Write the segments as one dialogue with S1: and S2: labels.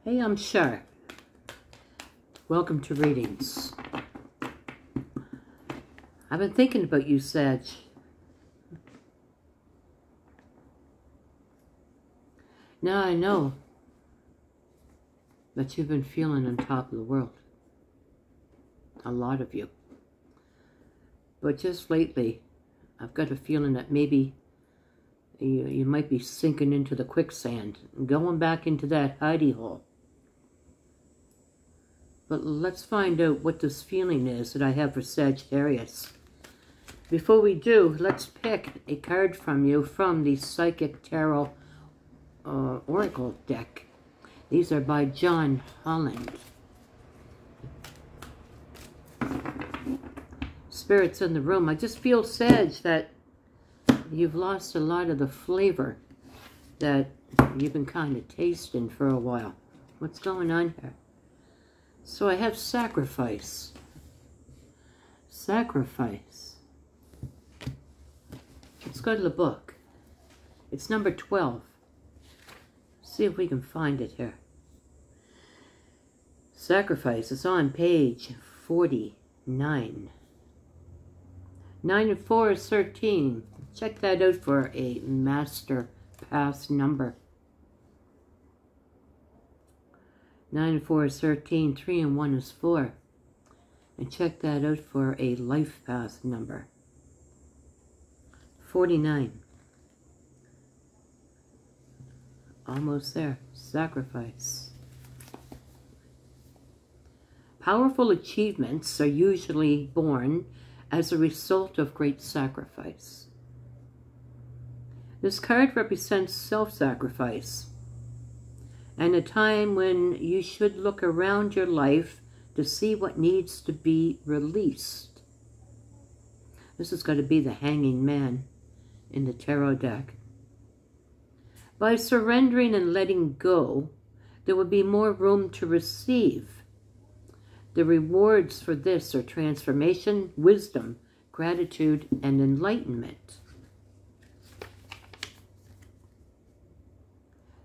S1: Hey, I'm Char. Welcome to Readings. I've been thinking about you, Sag. Now I know that you've been feeling on top of the world. A lot of you. But just lately, I've got a feeling that maybe you might be sinking into the quicksand and going back into that hidey hole. But let's find out what this feeling is that I have for Sagittarius. Before we do, let's pick a card from you from the Psychic Tarot Oracle deck. These are by John Holland. Spirits in the room. I just feel, Sag, that you've lost a lot of the flavor that you've been kind of tasting for a while. What's going on here? So I have sacrifice. Sacrifice. Let's go to the book. It's number 12. See if we can find it here. Sacrifice is on page 49. 9 and 4 is 13. Check that out for a master path number. 9 and 4 is 13. 3 and 1 is 4. And check that out for a life path number. 49. Almost there. Sacrifice. Powerful achievements are usually born as a result of great sacrifice. This card represents self-sacrifice and a time when you should look around your life to see what needs to be released. This has got to be the Hanging Man in the tarot deck. By surrendering and letting go, there will be more room to receive. The rewards for this are transformation, wisdom, gratitude, and enlightenment.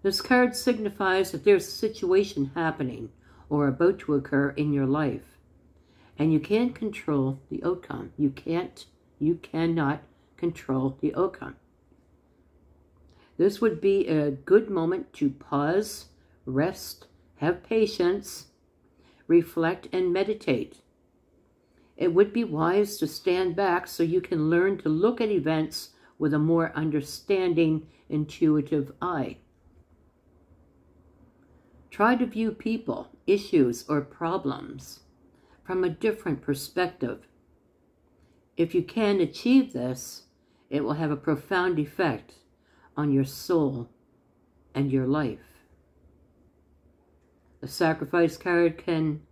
S1: This card signifies that there's a situation happening or about to occur in your life, and you can't control the outcome. You cannot control the outcome. This would be a good moment to pause, rest, have patience, reflect, and meditate. It would be wise to stand back so you can learn to look at events with a more understanding, intuitive eye. Try to view people, issues, or problems from a different perspective. If you can achieve this, it will have a profound effect on your soul and your life. The sacrifice card can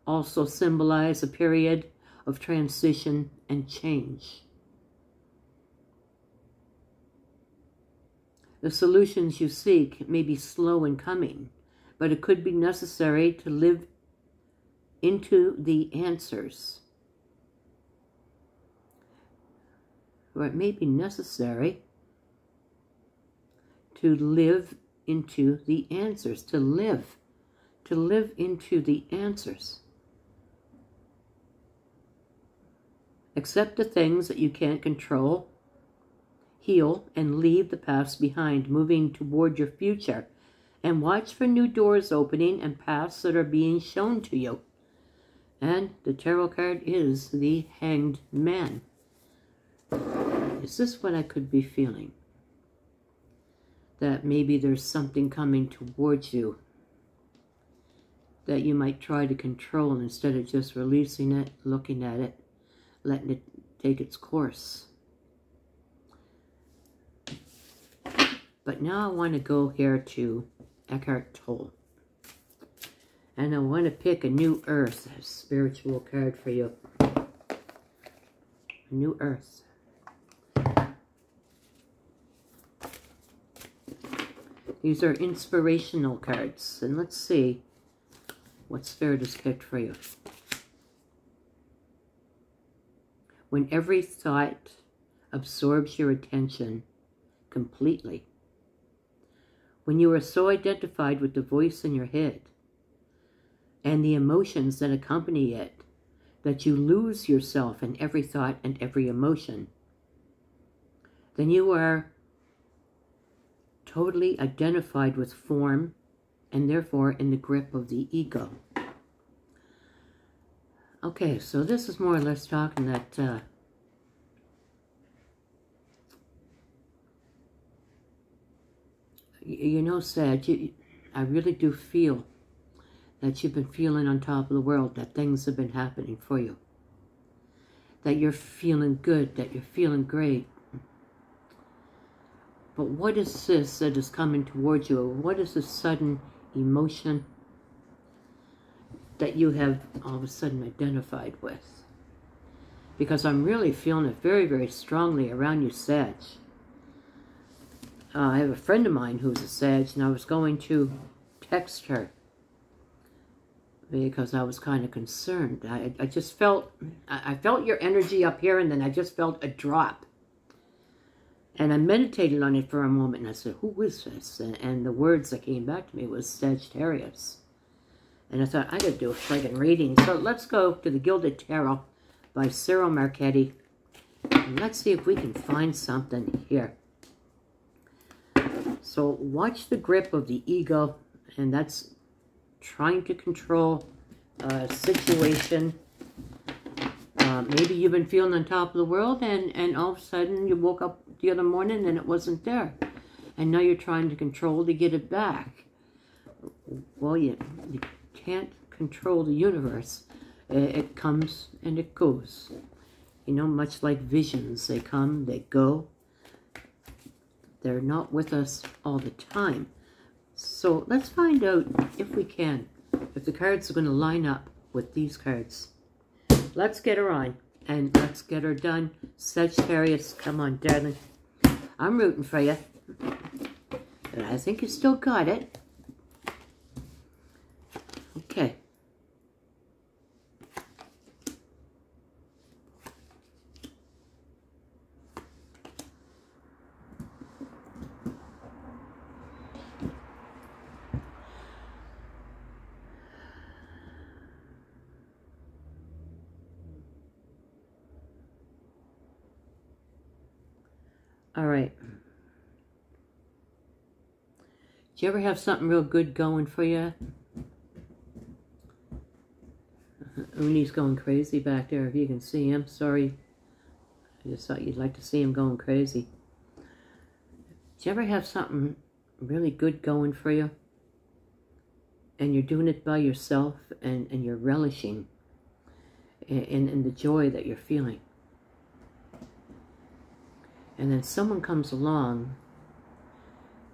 S1: also symbolize a period of transition and change. The solutions you seek may be slow in coming, but it could be necessary to live into the answers. Or it may be necessary to live into the answers, to live into the answers. Accept the things that you can't control, heal, and leave the past behind, moving toward your future, and watch for new doors opening and paths that are being shown to you. And the tarot card is the Hanged Man. Is this what I could be feeling? That maybe there's something coming towards you that you might try to control instead of just releasing it, looking at it, letting it take its course. But now I want to go here to Eckhart Tolle. And I want to pick a New Earth, a spiritual card for you. New Earth. These are inspirational cards. And let's see what Spirit has picked for you. When every thought absorbs your attention completely, when you are so identified with the voice in your head and the emotions that accompany it, that you lose yourself in every thought and every emotion, then you are totally identified with form and therefore in the grip of the ego. Okay, so this is more or less talking that you know, Sag, I really do feel that you've been feeling on top of the world, that things have been happening for you, that you're feeling good, that you're feeling great. But what is this that is coming towards you? What is this sudden emotion that you have all of a sudden identified with? Because I'm really feeling it very, very strongly around you, Sag. I have a friend of mine who's a Sag, and I was going to text her because I was kind of concerned. I just felt, I felt your energy up here, and then I just felt a drop. And I meditated on it for a moment, and I said, who is this? And the words that came back to me was Sagittarius. And I thought, I gotta do a friggin' reading. So let's go to the Gilded Tarot by Cyril Marchetti. And let's see if we can find something here. So watch the grip of the ego, and that's trying to control a situation. Maybe you've been feeling on top of the world, and all of a sudden you woke up the other morning and it wasn't there. And now you're trying to control to get it back. Well, you can't control the universe. It comes and it goes. You know, much like visions, they come, they go. They're not with us all the time. So let's find out, if we can, if the cards are going to line up with these cards. Let's get her on, and let's get her done. Sagittarius, come on, darling. I'm rooting for you. And I think you still got it. Okay. All right. Do you ever have something real good going for you? Uni's going crazy back there, if you can see him. Sorry. I just thought you'd like to see him going crazy. Do you ever have something really good going for you? And you're doing it by yourself, and you're relishing in the joy that you're feeling. And then someone comes along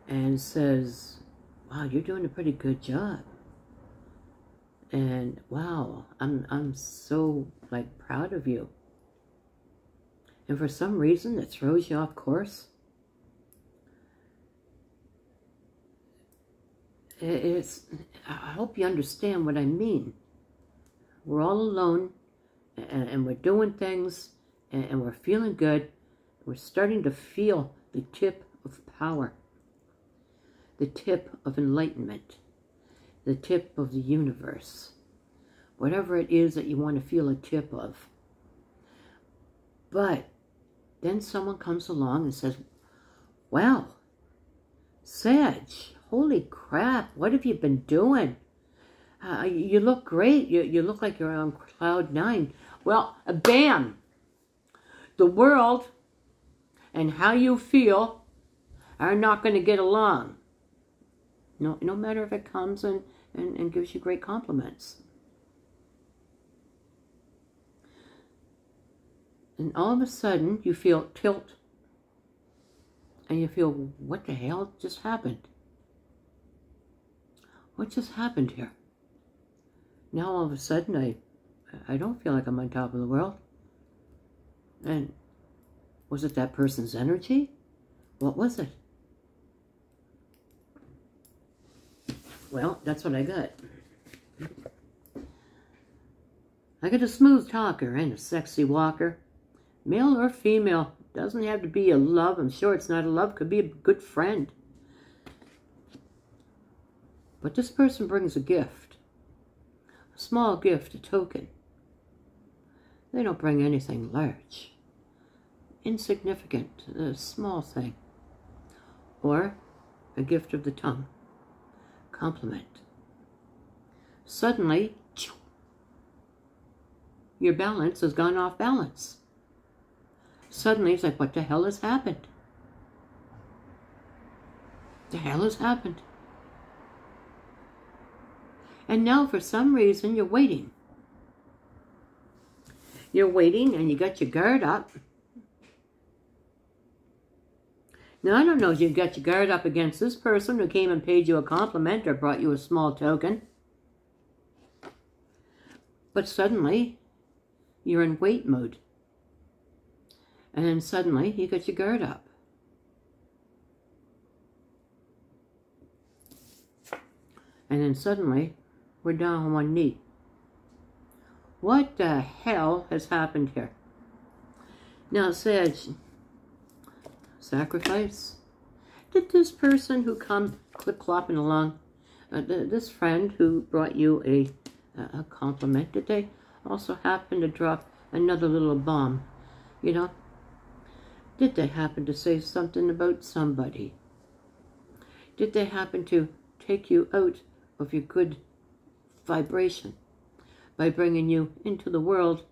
S1: and says, wow, you're doing a pretty good job. And wow, I'm so like proud of you. And for some reason it throws you off course. I hope you understand what I mean. We're all alone, and we're doing things, and we're feeling good. We're starting to feel the tip of power, the tip of enlightenment, the tip of the universe, whatever it is that you want to feel a tip of. But then someone comes along and says, wow, Sag, holy crap, what have you been doing? You look great. You look like you're on cloud 9. Well, bam! The world and how you feel are not going to get along. No matter if it comes and gives you great compliments. And all of a sudden, you feel tilt. And you feel, what the hell just happened? What just happened here? Now all of a sudden, I don't feel like I'm on top of the world. And was it that person's energy? What was it? Well, that's what I got. I got a smooth talker and a sexy walker. Male or female. Doesn't have to be a love. I'm sure it's not a love. Could be a good friend. But this person brings a gift. small gift, a token. They don't bring anything large. Insignificant, a small thing. Or a gift of the tongue. Compliment. Suddenly, your balance has gone off balance. Suddenly it's like, what the hell has happened? The hell has happened? And now for some reason you're waiting. You're waiting and you got your guard up. Now I don't know if you've got your guard up against this person who came and paid you a compliment or brought you a small token. But suddenly you're in wait mode. And then suddenly you got your guard up. And then suddenly we're down on one knee. What the hell has happened here? Now, Sag, sacrifice? Did this person who come clip-clopping along, this friend who brought you a compliment, did they also happen to drop another little bomb? You know? Did they happen to say something about somebody? Did they happen to take you out of your good vibration by bringing you into the world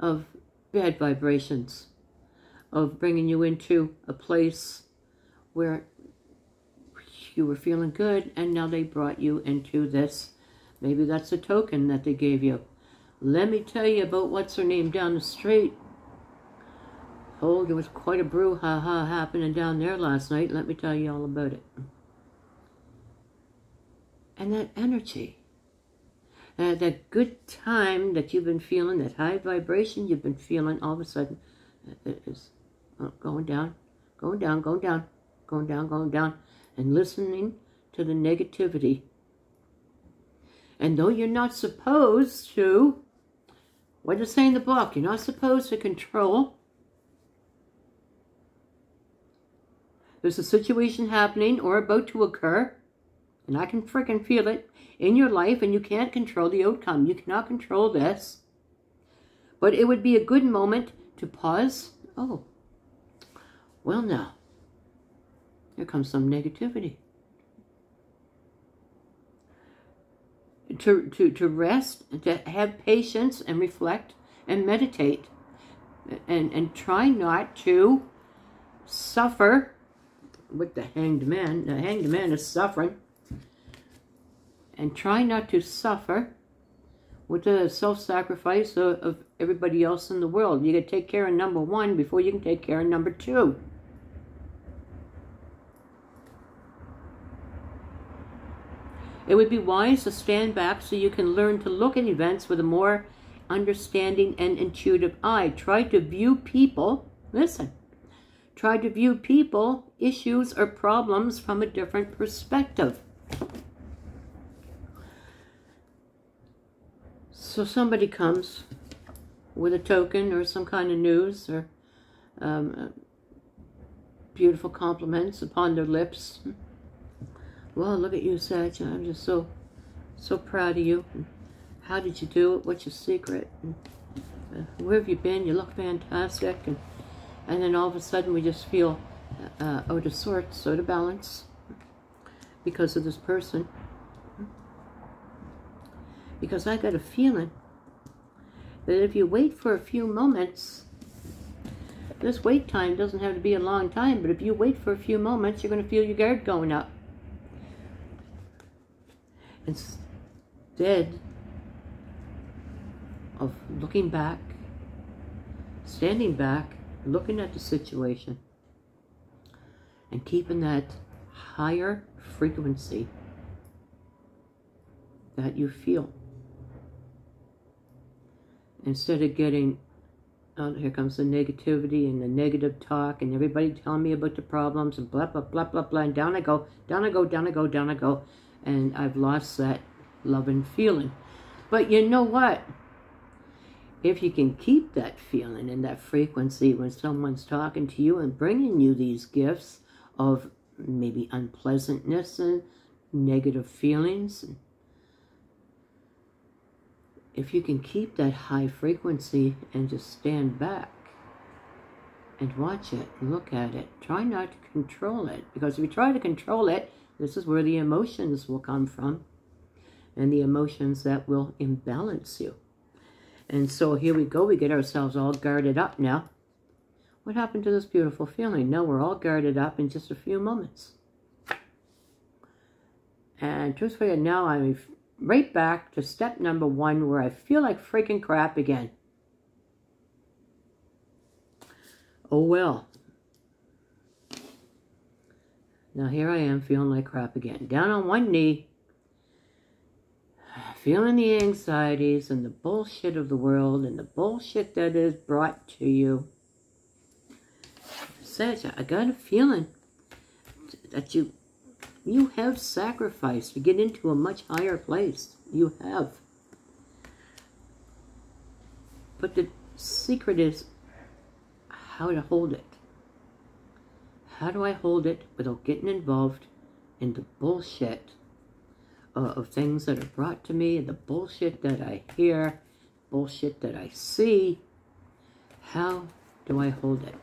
S1: of bad vibrations, of bringing you into a place where you were feeling good and now they brought you into this? Maybe that's a token that they gave you. Let me tell you about what's her name down the street. Oh, there was quite a brouhaha happening down there last night. Let me tell you all about it. And that energy, that good time that you've been feeling, that high vibration you've been feeling, all of a sudden it is going down, going down, going down, going down, going down, and listening to the negativity. And though you're not supposed to, what does it say in the book? You're not supposed to control. There's a situation happening or about to occur, and I can freaking feel it in your life, and you can't control the outcome. You cannot control this. But it would be a good moment to pause. Oh, well now, here comes some negativity. To rest, to have patience and reflect and meditate. And try not to suffer with the hanged man. The hanged man is suffering. And try not to suffer with the self-sacrifice of everybody else in the world. You got to take care of number one before you can take care of number two. It would be wise to stand back so you can learn to look at events with a more understanding and intuitive eye. Try to view people, listen, try to view people, issues, or problems from a different perspective. So somebody comes with a token or some kind of news or beautiful compliments upon their lips. Well, look at you, Sag. I'm just so proud of you. How did you do it? What's your secret? Where have you been? You look fantastic. And then all of a sudden we just feel out of sorts, out of balance because of this person. Because I got a feeling that if you wait for a few moments, this wait time doesn't have to be a long time, but if you wait for a few moments, you're going to feel your guard going up. Instead of looking back, standing back, looking at the situation, and keeping that higher frequency that you feel. Instead of getting, oh, here comes the negativity and the negative talk and everybody telling me about the problems and blah, blah, blah, blah, blah, and down I go, down I go, down I go, down I go, and I've lost that loving feeling. But you know what? If you can keep that feeling and that frequency when someone's talking to you and bringing you these gifts of maybe unpleasantness and negative feelings, if you can keep that high frequency and just stand back and watch it, look at it, try not to control it. Because if you try to control it, this is where the emotions will come from. And the emotions that will imbalance you. And so here we go. We get ourselves all guarded up now. What happened to this beautiful feeling? Now we're all guarded up in just a few moments. And truthfully, now I'm right back to step number 1 where I feel like freaking crap again. Oh well. Now here I am feeling like crap again. Down on one knee. Feeling the anxieties and the bullshit of the world and the bullshit that is brought to you. Says, I got a feeling that you have sacrificed to get into a much higher place. You have. But the secret is how to hold it. How do I hold it without getting involved in the bullshit of things that are brought to me, and the bullshit that I hear, bullshit that I see? How do I hold it?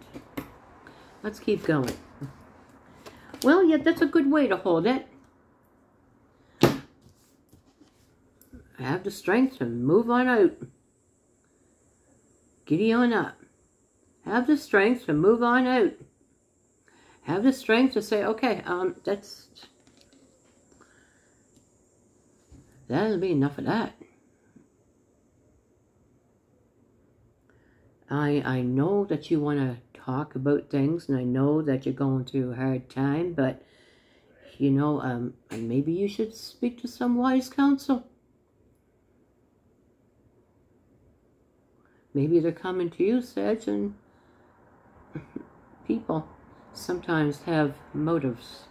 S1: Let's keep going. Well, yeah, that's a good way to hold it. I have the strength to move on out. Giddy on up. Have the strength to move on out. Have the strength to say, okay, that'll be enough of that. I know that you want to talk about things, and I know that you're going through a hard time, but, you know, maybe you should speak to some wise counsel. Maybe they're coming to you, Sag, and people sometimes have motives,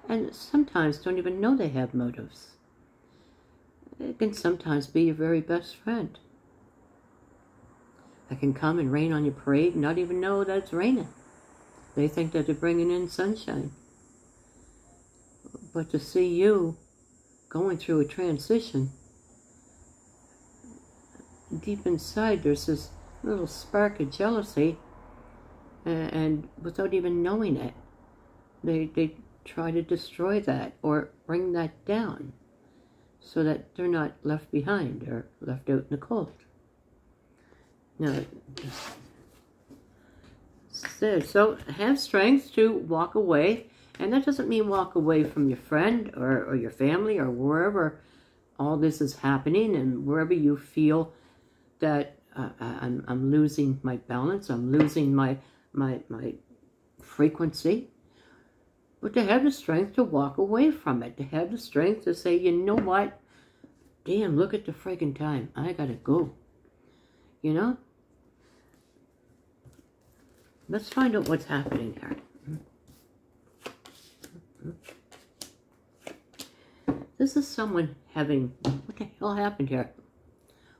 S1: and sometimes don't even know they have motives. It can sometimes be your very best friend. That can come and rain on your parade and not even know that it's raining. They think that they're bringing in sunshine. But to see you going through a transition, deep inside there's this little spark of jealousy, and without even knowing it, they try to destroy that or bring that down, so that they're not left behind or left out in the cold. Now, so have strength to walk away, and that doesn't mean walk away from your friend or your family or wherever all this is happening, and wherever you feel that I'm losing my balance, I'm losing my frequency. But to have the strength to walk away from it, to have the strength to say, you know what? Damn, look at the friggin' time. I gotta go. You know? Let's find out what's happening here. This is someone having... What the hell happened here?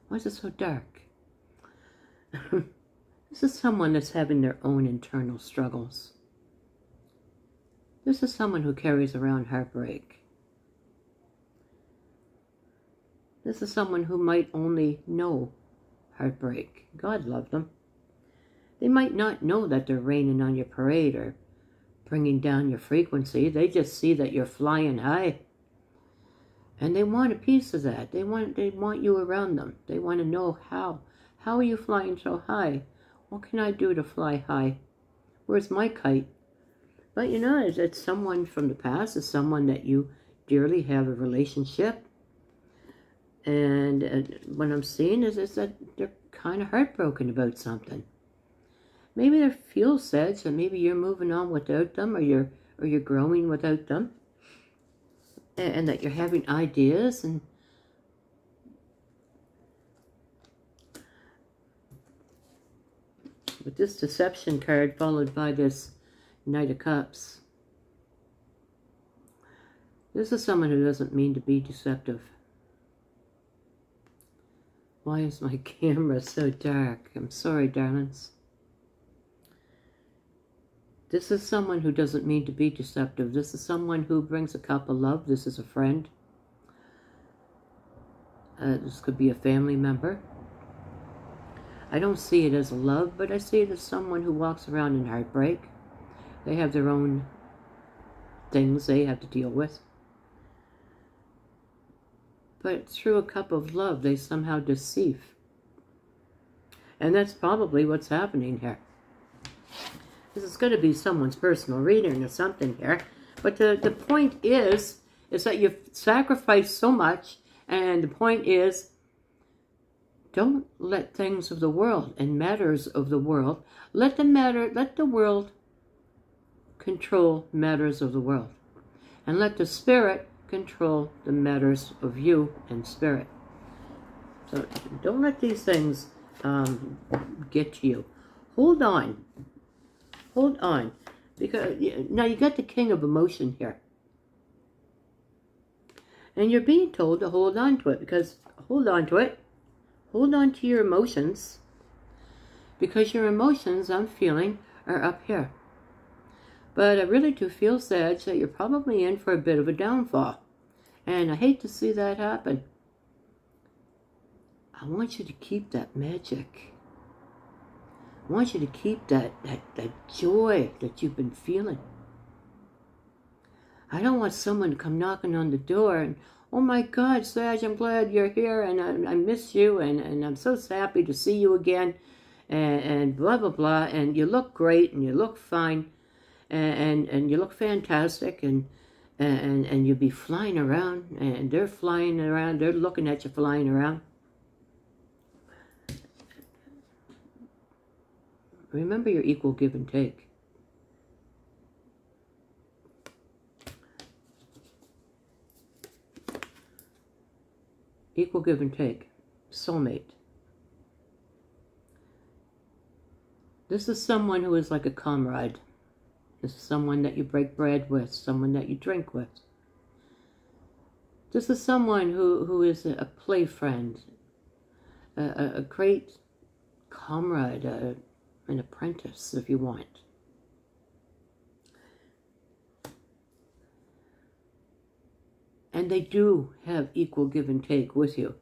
S1: Why is it so dark? This is someone that's having their own internal struggles. This is someone who carries around heartbreak. This is someone who might only know heartbreak. God love them. They might not know that they're raining on your parade or bringing down your frequency. They just see that you're flying high. And they want a piece of that. They want you around them. They want to know how. How are you flying so high? What can I do to fly high? Where's my kite? But you know, it's someone from the past. It's someone that you dearly have a relationship. And what I'm seeing is that they're kind of heartbroken about something. Maybe they feel sad, so maybe you're moving on without them, or you're growing without them, and that you're having ideas. And with this deception card followed by this Knight of Cups, this is someone who doesn't mean to be deceptive. Why is my camera so dark? I'm sorry, darlings. This is someone who doesn't mean to be deceptive. This is someone who brings a cup of love. This is a friend. This could be a family member. I don't see it as a love, but I see it as someone who walks around in heartbreak. They have their own things they have to deal with. But through a cup of love, they somehow deceive. And that's probably what's happening here. This is going to be someone's personal reading or something here. But the point is that you've sacrificed so much. And the point is, don't let things of the world and matters of the world, let the world control matters of the world. And let the spirit control the matters of you and spirit. So don't let these things get to you. Hold on. Hold on. Because now you got the king of emotion here. And you're being told to hold on to it, because hold on to it. Hold on to your emotions, because your emotions, I'm feeling, are up here. But I really do feel, Sag, that you're probably in for a bit of a downfall. And I hate to see that happen. I want you to keep that magic. I want you to keep that joy that you've been feeling. I don't want someone to come knocking on the door and, oh my God, Sag, I'm glad you're here, and I miss you, and I'm so happy to see you again, and blah, blah, blah, and you look great, and you look fine, and you look fantastic, and you'll be flying around, and they're flying around, they're looking at you flying around. Remember your equal give and take. Equal give and take. Soulmate. This is someone who is like a comrade. This is someone that you break bread with, someone that you drink with. This is someone who is a play friend, a great comrade, an apprentice, if you want. And they do have equal give and take with you.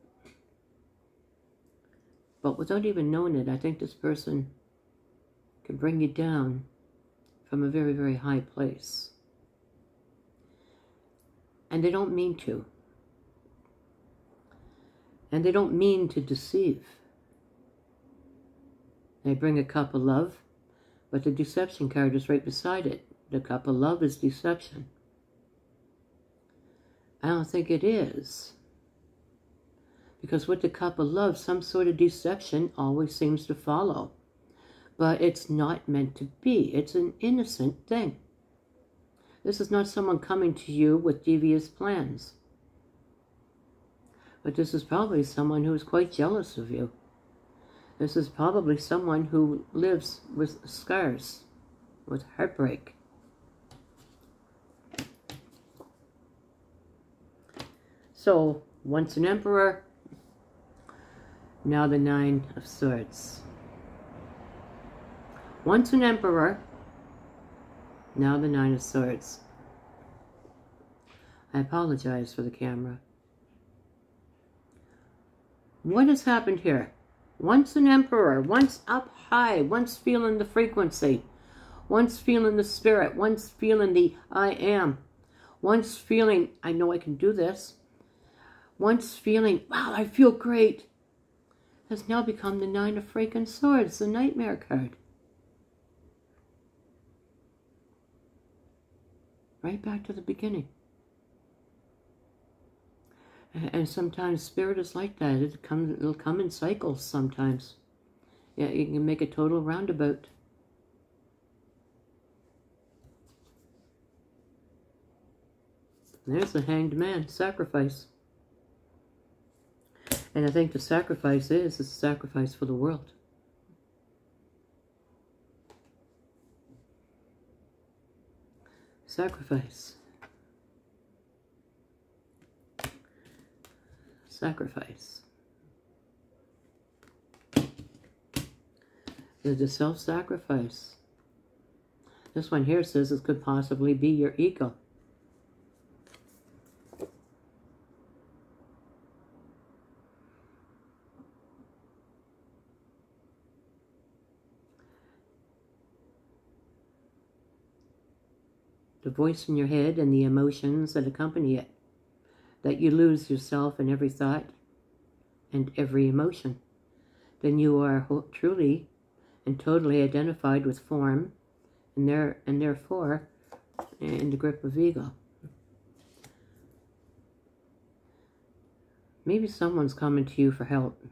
S1: But without even knowing it, I think this person can bring you down from a very, very high place. And they don't mean to. And they don't mean to deceive. They bring a cup of love, but the deception card is right beside it. The cup of love is deception. I don't think it is. Because with the cup of love, some sort of deception always seems to follow. But it's not meant to be. It's an innocent thing. This is not someone coming to you with devious plans. But this is probably someone who is quite jealous of you. This is probably someone who lives with scars, with heartbreak. So, once an Emperor, now the Nine of Swords. Once an Emperor, now the Nine of Swords. I apologize for the camera. What has happened here? Once an Emperor, once up high, once feeling the frequency, once feeling the spirit, once feeling the I am, once feeling, I know I can do this, once feeling, wow, I feel great, has now become the Nine of freaking Swords, the Nightmare card. Right back to the beginning. And sometimes spirit is like that. It'll come in cycles sometimes. Yeah, you can make a total roundabout. There's the Hanged Man, sacrifice. And I think the sacrifice is a sacrifice for the world. Sacrifice. Sacrifice. There's a self-sacrifice. This one here says this could possibly be your ego. the voice in your head and the emotions that accompany it, that you lose yourself in every thought and every emotion, then you are truly and totally identified with form, and therefore in the grip of ego. Maybe someone's coming to you for help.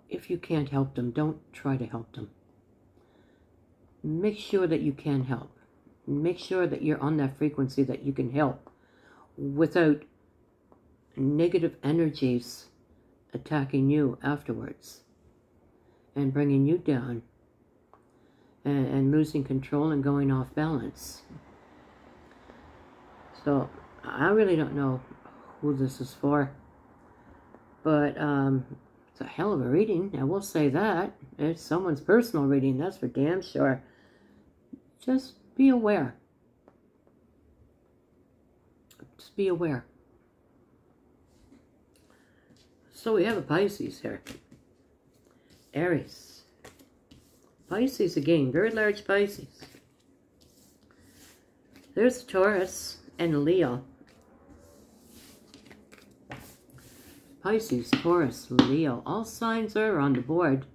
S1: If you can't help them, don't try to help them. Make sure that you can help. Make sure that you're on that frequency that you can help without negative energies attacking you afterwards and bringing you down and losing control and going off balance. So I really don't know who this is for, but it's a hell of a reading. I will say that. It's someone's personal reading, that's for damn sure. Just be aware. Just be aware. So we have a Pisces here. Aries. Pisces again, very large Pisces. There's a Taurus and a Leo. Pisces, Taurus, Leo. All signs are on the board,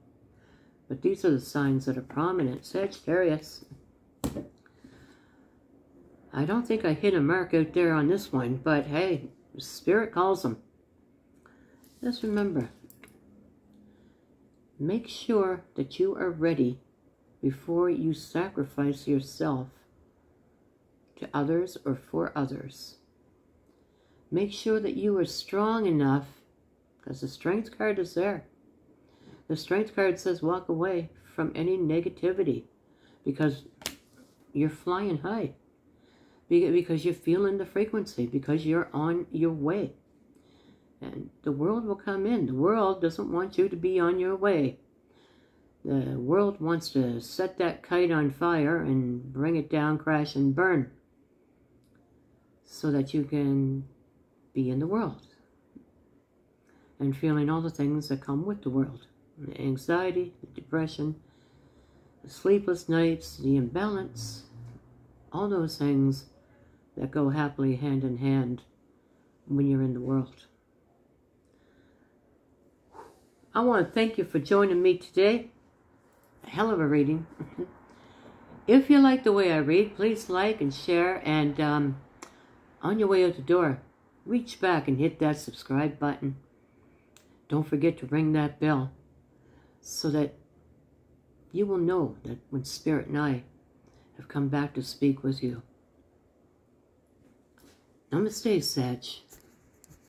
S1: but these are the signs that are prominent. Sagittarius. I don't think I hit a mark out there on this one, but hey, Spirit calls them. Just remember, make sure that you are ready before you sacrifice yourself to others or for others. Make sure that you are strong enough, because the Strength card is there. The Strength card says walk away from any negativity, because you're flying high, because you're feeling the frequency, because you're on your way. And the world will come in. The world doesn't want you to be on your way. The world wants to set that kite on fire and bring it down, crash and burn, so that you can be in the world and feeling all the things that come with the world. The anxiety, the depression, the sleepless nights, the imbalance, all those things that go happily hand in hand when you're in the world. I want to thank you for joining me today. A hell of a reading. If you like the way I read, please like and share, and on your way out the door, reach back and hit that subscribe button. Don't forget to ring that bell so that you will know that when Spirit and I have come back to speak with you. Namaste, Sag.